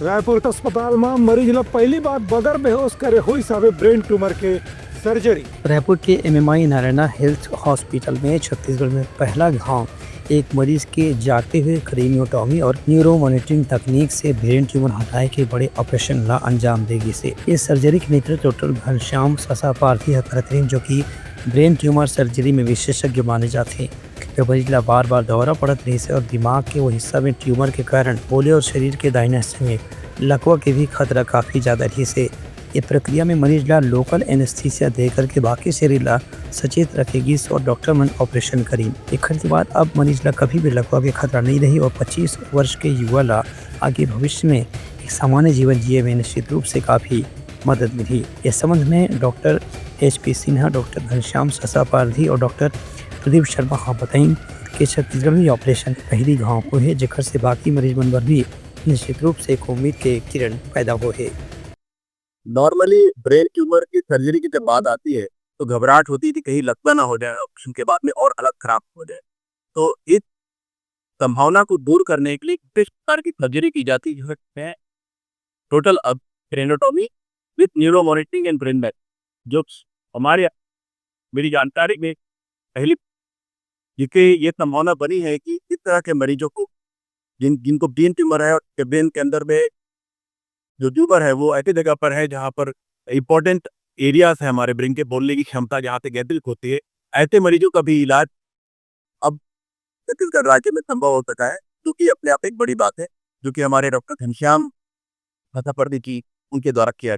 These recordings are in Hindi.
रायपुर के अस्पताल में मरीज ला पहली बार बगैर बेहोश करे हुई साहब ब्रेन ट्यूमर के सर्जरी। रायपुर के एमएमआई नारायणा हेल्थ हॉस्पिटल में छत्तीसगढ़ में पहला गांव एक मरीज के जाते हुए क्रेनियोटॉमी और न्यूरो मॉनिटरिंग तकनीक से ब्रेन ट्यूमर हटाए के बड़े ऑपरेशन ला अंजाम देगी से इस सर्जरी के नेतृत्व डॉक्टर घनश्याम ससापार्थी करते हैं, जो कि ब्रेन ट्यूमर सर्जरी में विशेषज्ञ माने जाते हैं। मरीज ला बार बार दौरा पड़त रही से और दिमाग के वो हिस्सा में ट्यूमर के कारण बोले और शरीर के दाहिने हिस्से में लकवा के भी खतरा काफी ज्यादा रही से ये प्रक्रिया में मरीज ला लोकल एनेस्थीसिया दे करके बाकी शरीर ला सचेत रखेगी और डॉक्टर मन ऑपरेशन करी। एक के बाद अब मरीज ला कभी भी लकवा के खतरा नहीं रही और 25 वर्ष के युवा ला आगे भविष्य में एक सामान्य जीवन जिए में निश्चित रूप से काफी मदद मिली। इस संबंध में doctor HP Sinha, doctor Ghanshyam Sasaparthi और डॉक्टर प्रदीप शर्मा हाँ बताई कि छत्तीसगढ़ में ऑपरेशन पहली गाँव को है, जेकर से बाकी मरीज मन पर भी निश्चित रूप से एक उम्मीद के किरण पैदा हो है। नॉर्मली ब्रेन ट्यूमर की सर्जरी की जब बात आती है तो घबराहट होती थी कहीं लगता ना हो जाए ऑपरेशन के बाद में और अलग खराब हो जाए। तो इस संभावना को दूर करने के लिए किस प्रकार की सर्जरी की जाती है टोटल अब craniotomy with neuro monitoring and brain map, जो हमारे मेरी जानकारी में पहली जिसके ये संभावना बनी है कि इस तरह के मरीजों को जिनको ब्रेन ट्यूमर है और ब्रेन के अंदर में जो ट्यूमर है वो ऐसी जगह पर है जहाँ पर इंपॉर्टेंट एरियाज है हमारे ब्रेन के, बोलने की क्षमता जहाँ से केंद्रित होती है, ऐसे मरीजों का भी इलाज अब छत्तीसगढ़ राज्य में संभव हो सका है, जो कि अपने आप एक बड़ी बात है, जो कि हमारे डॉक्टर घनश्याम ससापार्थी जी उनके द्वारा किया।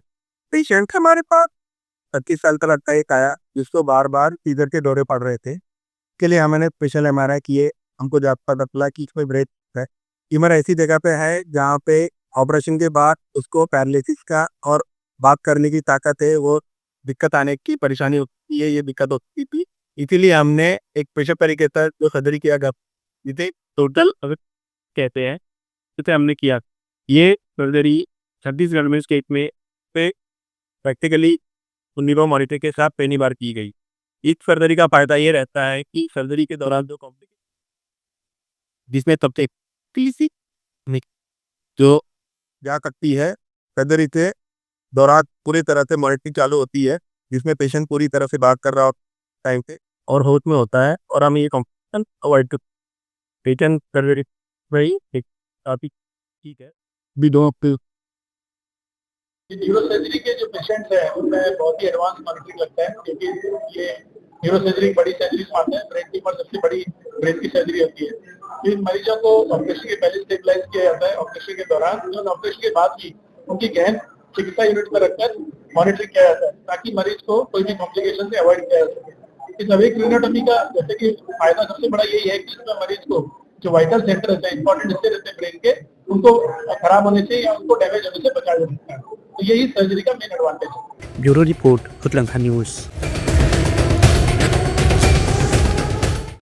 पेशेंट हमारे पास 35 साल का एक आया जिसको बार बार सीजर के दौरे पड़ रहे थे, के लिए हमने स्पेशल MRI किए। हमको जब पता चला कि कोई ब्रेन है ट्यूमर ऐसी जगह पे है जहाँ पे ऑपरेशन के बाद उसको पैरालिसिस का और बात करने की ताकत है, वो दिक्कत आने की परेशानी होती है, ये दिक्कत होती थी। इसीलिए हमने एक पेशा तरीके से जो सर्जरी किया गया जिसे टोटल कहते हैं, जिसे हमने किया ये सर्जरी छत्तीसगढ़ में स्टेट में पे प्रैक्टिकली न्यूरो मॉनिटर के साथ पहली बार की गई। इस सर्जरी का फायदा ये रहता है कि सर्जरी के दौरान जो कॉम्प्लिकेशन जिसमें सबसे तीसरी जो जा सकती है सर्जरी से दौरान पूरी तरह से मॉनिटरिंग चालू होती है, जिसमें पेशेंट पूरी तरह से बात कर रहा होता टाइम पे और होश में होता है और हम ये कॉम्प्लिकेशन अवॉइड कर पेशेंट सर्जरी वही काफी ठीक है भी दो न्यूरो सर्जरी के जो पेशेंट्स हैं उनमें बहुत ही एडवांस मॉनिटरिंग लगता है, क्योंकि ये न्यूरो सर्जरी बड़ी सर्जरी मानते हैं। ब्रेन ट्यूमर सबसे बड़ी ब्रेन की सर्जरी होती है। तो इन मरीजों को ऑपरेशन के पहले स्टेबलाइज किया जाता है, ऑपरेशन के दौरान और ऑपरेशन के बाद भी उनकी गहन चिकित्सा यूनिट पर रखकर मॉनिटरिंग किया जाता है, ताकि मरीज को कोई भी कॉम्प्लिकेशन से अवॉइड किया जा सके। इस अभी क्रेनियोटॉमी का जैसे कि फायदा सबसे बड़ा यही है कि इसमें मरीज को जो वाइटल सेंटर रहते हैं, इंपॉर्टेंट हिस्से रहते हैं ब्रेन के, उनको खराब होने से या उनको डैमेज होने से बचाया जा सकता है। तो यही सर्जरी का मेन एडवांटेज है। Bureau report Uttarakhand news.